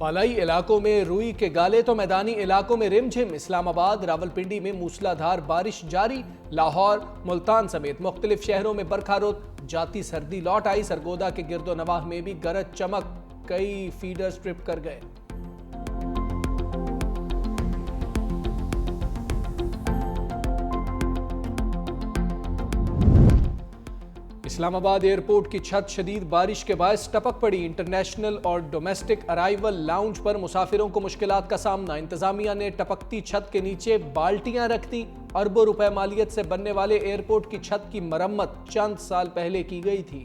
बालाई इलाकों में रुई के गाले तो मैदानी इलाकों में रिमझिम। इस्लामाबाद रावलपिंडी में मूसलाधार बारिश जारी। लाहौर मुल्तान समेत मुख्तलिफ शहरों में बरखारोत। जाती सर्दी लौट आई। सरगोदा के गिरदो नवाह में भी गरज चमक, कई फीडर स्ट्रिप कर गए। इस्लामाबाद एयरपोर्ट की छत शदीद बारिश के बायस टपक पड़ी। इंटरनेशनल और डोमेस्टिक अराइवल लाउंज पर मुसाफिरों को मुश्किलात का सामना। इंतजामिया ने टपकती छत के नीचे बाल्टियां रख दी। अरबों रुपए मालियत से बनने वाले एयरपोर्ट की छत की मरम्मत चंद साल पहले की गई थी।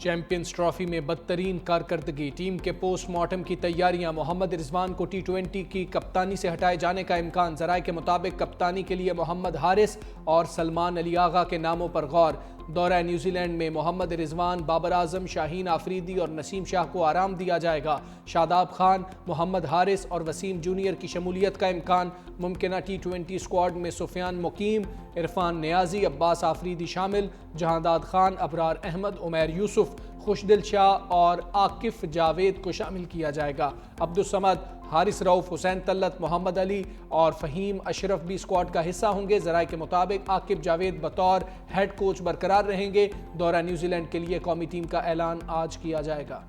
चैंपियंस ट्रॉफी में बदतरीन कारकर्दगी। टीम के पोस्टमार्टम की तैयारियां। मोहम्मद रिजवान को T20 की कप्तानी से हटाए जाने का इम्कान। जराये के मुताबिक कप्तानी के लिए मोहम्मद हारिस और सलमान अली आगा के नामों पर गौर। दौरा न्यूजीलैंड में मोहम्मद रिजवान, बाबर आजम, शाहीन आफरीदी और नसीम शाह को आराम दिया जाएगा। शादाब खान, मोहम्मद हारिस और वसीम जूनियर की शमूलियत का इम्कान। मुमकिना T20 स्क्वाड में सुफियान मुकीम, इरफान नियाजी, अब्बास आफरीदी शामिल। जहांदाद खान, अबरार अहमद, उमैर यूसुफ, खुशदिल शाह और आकिफ जावेद को शामिल किया जाएगा। अब्दुल समद, हारिस रऊफ, हुसैन तल्लत, मोहम्मद अली और फ़हीम अशरफ भी स्क्वाड का हिस्सा होंगे। ज़राए के मुताबिक आकिब जावेद बतौर हेड कोच बरकरार रहेंगे। दौरा न्यूजीलैंड के लिए कौमी टीम का ऐलान आज किया जाएगा।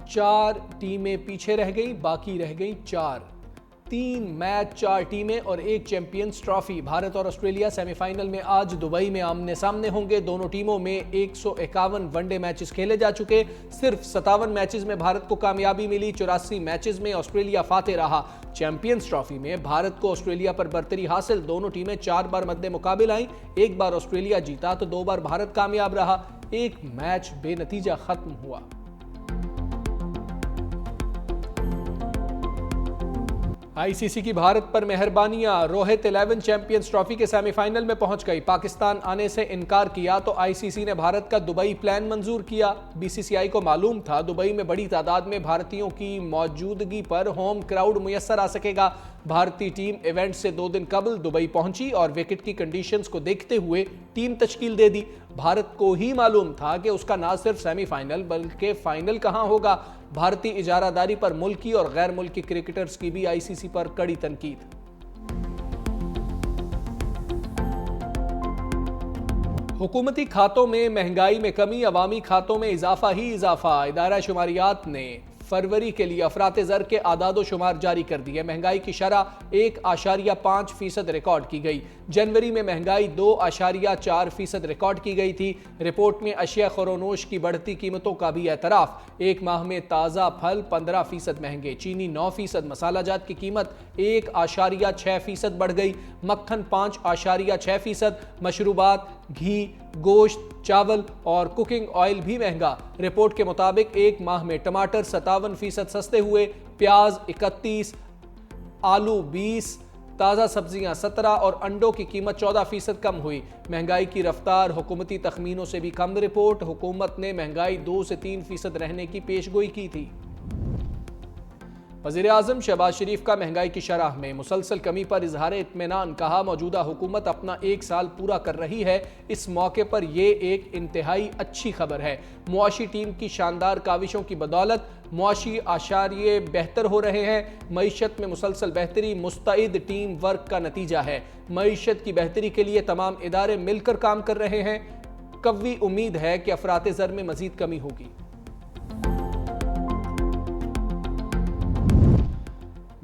चार टीमें पीछे रह गई, बाकी रह गई चार। 3 मैच, 4 टीमें और एक चैंपियंस ट्रॉफी। भारत और ऑस्ट्रेलिया सेमीफाइनल में आज दुबई में आमने सामने होंगे। दोनों टीमों में 151 वनडे मैचेस खेले जा चुके। सिर्फ 57 मैचेस में भारत को कामयाबी मिली। 84 मैचेस में ऑस्ट्रेलिया फातेह रहा। चैंपियंस ट्रॉफी में भारत को ऑस्ट्रेलिया पर बरतरी हासिल। दोनों टीमें 4 बार मद्दे मुकाबिल आई। एक बार ऑस्ट्रेलिया जीता तो 2 बार भारत कामयाब रहा। एक मैच बेनतीजा खत्म हुआ। आईसीसी की भारत पर मेहरबानियां। रोहित 11 चैंपियंस ट्रॉफी के सेमीफाइनल में पहुंच गई। पाकिस्तान आने से इनकार किया तो आईसीसी ने भारत का दुबई प्लान मंजूर किया। बीसीसीआई को मालूम था दुबई में बड़ी तादाद में भारतीयों की मौजूदगी पर होम क्राउड मुयस्सर आ सकेगा। भारतीय टीम इवेंट से 2 दिन कबल दुबई पहुंची और विकेट की कंडीशंस को देखते हुए टीम तश्कील दे दी। भारत को ही मालूम था कि उसका ना सिर्फ सेमीफाइनल बल्कि फाइनल कहां होगा। भारतीय इजारादारी पर मुल्की और गैर मुल्की क्रिकेटर्स की भी आईसीसी पर कड़ी तनकीद। हुकूमती खातों में महंगाई में कमी, अवामी खातों में इजाफा ही इजाफा। इदारा शुमारियात ने फरवरी के लिए अफरात ज़र के आदादो शुमार जारी कर दिए। महंगाई की शरह 1.5% रिकॉर्ड की गई। जनवरी में महंगाई 2.4% रिकॉर्ड की गई थी। रिपोर्ट में अशिया खरोनोश की बढ़ती कीमतों का भी एतराफ़। एक माह में ताज़ा फल 15% महंगे, चीनी 9%, मसाला जात की कीमत 1.6% बढ़ गई, मक्खन 5.6%, मशरूबात, घी, गोश्त, चावल और कुकिंग ऑयल भी महंगा। रिपोर्ट के मुताबिक एक माह में टमाटर 57% सस्ते हुए, प्याज 31%, आलू 20%, ताज़ा सब्जियां 17% और अंडों की कीमत 14% कम हुई। महंगाई की रफ्तार हुकूमती तखमीनों से भी कम। रिपोर्ट हुकूमत ने महंगाई 2 से 3% रहने की पेशगोई की थी। वज़ीर आज़म शहबाज शरीफ का महंगाई की शरह में मुसलसल कमी पर इजहार इत्मीनान। कहा, मौजूदा हुकूमत अपना 1 साल पूरा कर रही है। इस मौके पर यह एक इंतहाई अच्छी खबर है। मुआशी टीम की शानदार काविशों की बदौलत मुआशी आशारिये बेहतर हो रहे हैं। मईशत में मुसलसल बेहतरी मुस्तैद टीम वर्क का नतीजा है। मईशत की बेहतरी के लिए तमाम इदारे मिलकर काम कर रहे हैं। कवी उम्मीद है कि अफरात ज़र में मजीद कमी होगी।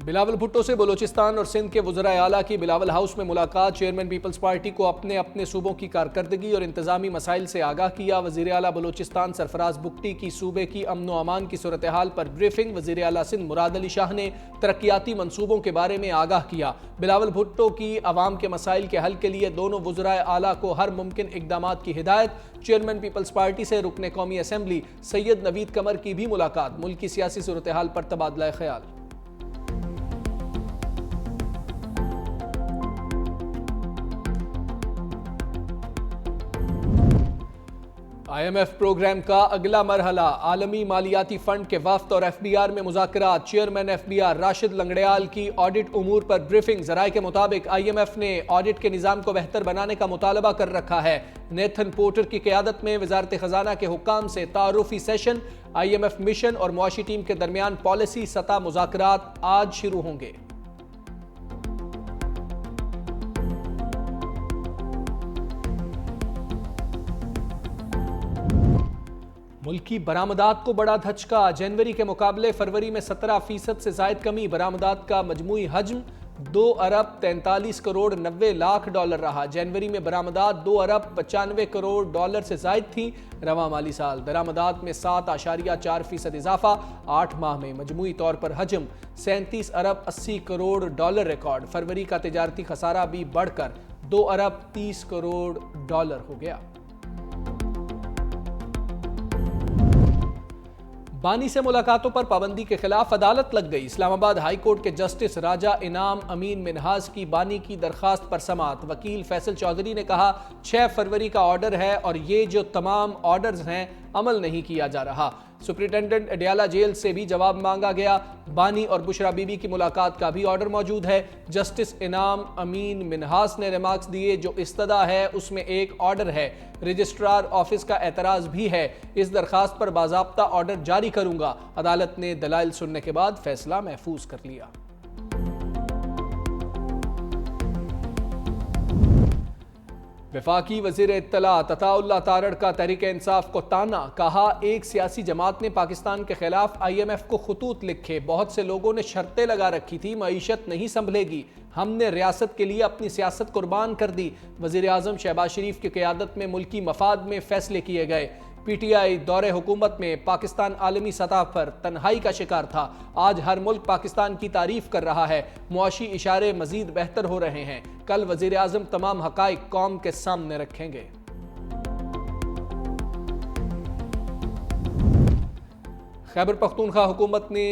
बिलावल भुट्टो से बलोचिस्तान और सिंध के वज़राए आला की बिलावल हाउस में मुलाकात। चेयरमैन पीपल्स पार्टी को अपने अपने सूबों की कारकर्दगी और इंतजामी मसाइल से आगाह किया। वज़ीर आला बलोचिस्तान सरफराज बुगटी की सूबे की अमन व अमान की सूरत हाल पर ब्रीफिंग। वज़ीर आला सिंध मुराद अली शाह ने तरक्याती मनसूबों के बारे में आगाह किया। बिलावल भुट्टो की अवाम के मसाइल के हल के लिए दोनों वज़राए आला को हर मुमकिन इकदामात की हिदायत। चेयरमैन पीपल्स पार्टी से रुकने कौमी असम्बली सैयद नवीद कमर की भी मुलाकात। मुल्क की सियासी सूरत हाल पर तबादला ख्याल। IMF प्रोग्राम का अगला मरहला, आलमी मालियाती फंड के वफ्द और FBR में मुज़ाकरात। चेयरमैन FBR राशिद लंगड़ियाल की ऑडिट उमूर पर ब्रीफिंग। ज़राए के मुताबिक IMF ने ऑडिट के निज़ाम को बेहतर बनाने का मुतालबा कर रखा है। नेथन पोर्टर की क़यादत में वज़ारत ख़जाना के हुक्काम से तारुफ़ी सेशन। IMF मिशन और मुआशी टीम के दरमियान पॉलिसी सतह मुज़ाकरात आज शुरू होंगे। मुल्की बरामदात को बड़ा धचका। जनवरी के मुकाबले फरवरी में 17% से जायद कमी। बरामदात का मजमूई हजम 2 अरब 43 करोड़ 90 लाख डॉलर रहा। जनवरी में बरामदात 2 अरब 95 करोड़ डॉलर से जायद थी। रवा माली साल दरामदात में 7.4% इजाफा। 8 माह में मजमूई तौर पर हजम 37 अरब 80 करोड़ डॉलर रिकॉर्ड। फरवरी का तिजारती खसारा भी बढ़कर 2 अरब 30 करोड़ डॉलर हो गया। बानी से मुलाकातों पर पाबंदी के खिलाफ अदालत लग गई। इस्लामाबाद हाई कोर्ट के जस्टिस राजा इनाम अमीन मिनहाज की बानी की दरखास्त पर समाअत। वकील फैसल चौधरी ने कहा 6 फरवरी का ऑर्डर है और ये जो तमाम ऑर्डर्स हैं अमल नहीं किया जा रहा। सुप्रिंटेंडेंट अडियाला जेल से भी जवाब मांगा गया। बानी और बुशरा बीबी की मुलाकात का भी ऑर्डर मौजूद है। जस्टिस इनाम अमीन मिनहास ने रिमार्क्स दिए जो इस्तदा है उसमें एक ऑर्डर है। रजिस्ट्रार ऑफिस का एतराज भी है। इस दरखास्त पर बाज़ाब्ता ऑर्डर जारी करूंगा। अदालत ने दलाइल सुनने के बाद फैसला महफूज कर लिया। वफाकी वज़ीर इत्तलात अताउल्लाह तारड़ का तहरीक इंसाफ को ताना। कहा एक सियासी जमात ने पाकिस्तान के खिलाफ IMF को खतूत लिखे। बहुत से लोगों ने शर्तें लगा रखी थी, मईशत नहीं संभलेगी। हमने रियासत के लिए अपनी सियासत कुर्बान कर दी। वज़ीर आज़म शहबाज शरीफ की क़यादत में मुल्की मफाद में फैसले किए गए। PTI दौरे हुकूमत में पाकिस्तान आलमी सतह पर तन्हाई का शिकार था। आज हर मुल्क पाकिस्तान की तारीफ कर रहा है। मुआशी इशारे मजीद बेहतर हो रहे हैं। कल वज़ीर आज़म तमाम हक़ाइक़ कौम के सामने रखेंगे। खैबर पख्तूनख्वा हुकूमत ने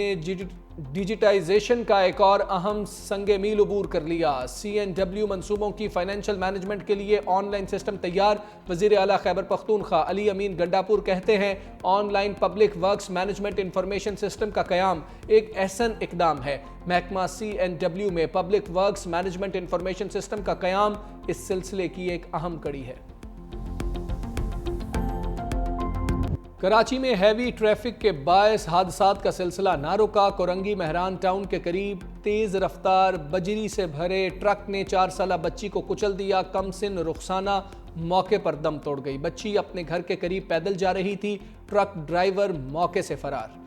डिजिटाइजेशन का एक और अहम संगे मील अबूर कर लिया। CNW मंसूबों की फाइनेंशियल मैनेजमेंट के लिए ऑनलाइन सिस्टम तैयार। वज़ीर आला खैबर पख्तूनख्वा अली अमीन गंडापुर कहते हैं online public works management information system का क़याम एक अहसन इकदाम है। महकमा CNW में public works management information system का क़याम इस सिलसिले की एक अहम कड़ी है। कराची में हैवी ट्रैफिक के बायस हादसात का सिलसिला ना रुका। कोरंगी मेहरान टाउन के करीब तेज रफ्तार बजरी से भरे ट्रक ने 4 साला बच्ची को कुचल दिया। कमसिन रुखसाना मौके पर दम तोड़ गई। बच्ची अपने घर के करीब पैदल जा रही थी। ट्रक ड्राइवर मौके से फरार।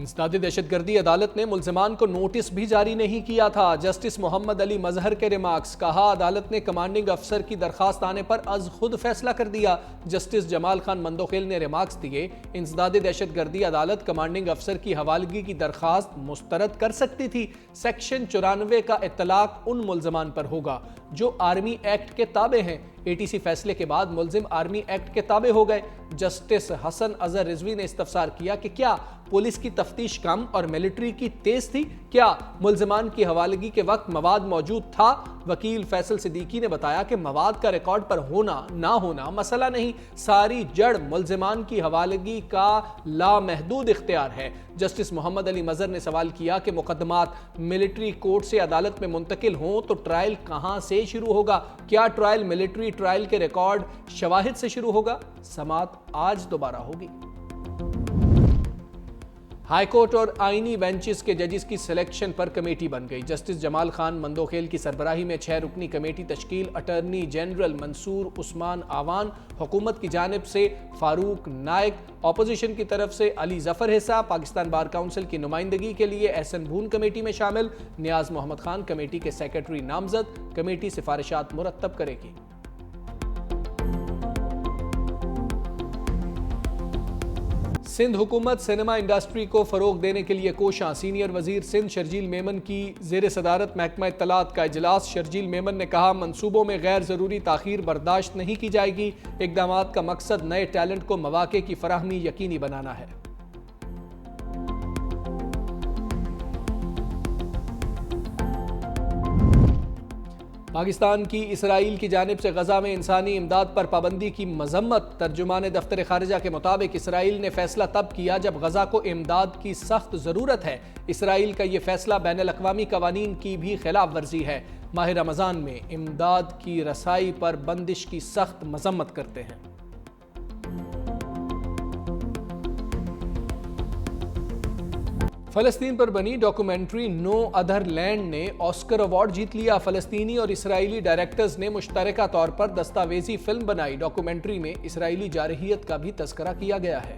इंसदादी दहशतगर्दी अदालत ने मुल्जिमान को नोटिस भी जारी नहीं किया था। जस्टिस मोहम्मद अली मजहर के रिमार्क्स। कहा अदालत ने कमांडिंग अफसर की दरखास्त आने पर अज खुद फैसला कर दिया। जस्टिस जमाल खान मंदोखेल ने रिमार्क्स दिए इंसदादी दहशतगर्दी अदालत कमांडिंग अफसर की हवालगी की दरखास्त मुस्तरद कर सकती थी। सेक्शन 94 का इत्तलाक उन मुल्जिमान पर होगा जो आर्मी एक्ट के ताबे हैं। ATC फैसले के बाद मुल्जिम आर्मी एक्ट के ताबे हो गए। जस्टिस हसन अजहर रिजवी ने इस्तफसार किया कि क्या पुलिस की तफ्तीश कम और मिलिट्री की तेज थी? क्या मुल्जिमान की हवालगी के वक्त मवाद मौजूद था? वकील फैसल सिद्दीकी ने बताया कि मवाद का रिकॉर्ड पर होना ना होना मसला नहीं, सारी जड़ मुल्जिमान की हवालगी का लामहदूद इख्तियार है। जस्टिस मोहम्मद अली मजहर ने सवाल किया कि मुकदमात मिलिट्री कोर्ट से अदालत में मुंतकिल हों तो ट्रायल कहां से शुरू होगा? क्या ट्रायल मिलिट्री ट्रायल के रिकॉर्ड शवाहिद से शुरू होगा? समाअत आज दोबारा होगी। हाईकोर्ट और आईनी बेंचेस के जजेस की सिलेक्शन पर कमेटी बन गई। जस्टिस जमाल खान मंदोखेल की सरबराही में 6 रुकनी कमेटी तश्कील। अटर्नी जनरल मंसूर उस्मान आवान, हुकूमत की जानिब से फारूक नायक, अपोजिशन की तरफ से अली जफर हिस्सा, पाकिस्तान बार काउंसिल की नुमाइंदगी के लिए एहसन भून कमेटी में शामिल। नियाज मोहम्मद खान कमेटी के सेक्रेटरी नामजद। कमेटी सिफारिशात मुरत्तब करेगी। सिंध हुकूमत सिनेमा इंडस्ट्री को फरोग देने के लिए कोशां। सीनियर वजीर सिंध शर्जील मेमन की जेर सदारत महकमा इत्तलात का इजलास। शर्जील मेमन ने कहा मंसूबों में गैर ज़रूरी ताखीर बर्दाश्त नहीं की जाएगी। इक़दामात का मकसद नए टैलेंट को मौक़े की फराहमी यकीनी बनाना है। पाकिस्तान की इसराइल की जानिब से गजा में इंसानी इमदाद पर पाबंदी की मजम्मत। तर्जुमान दफ्तर खारिजा के मुताबिक इसराइल ने फैसला तब किया जब गजा को इमदाद की सख्त ज़रूरत है। इसराइल का ये फैसला बैनुल-अक़वामी कवानीन की भी खिलाफ वर्जी है। माह रमज़ान में इमदाद की रसाई पर बंदिश की सख्त मजम्मत करते हैं। फ़लस्तीन पर बनी डॉक्यूमेंट्री नो अदर लैंड ने ऑस्कर अवार्ड जीत लिया। फ़लस्तीनी और इसराइली डायरेक्टर्स ने मुश्तरका तौर पर दस्तावेजी फिल्म बनाई। डॉक्यूमेंट्री में इसराइली जारहियत का भी तज़किरा किया गया है।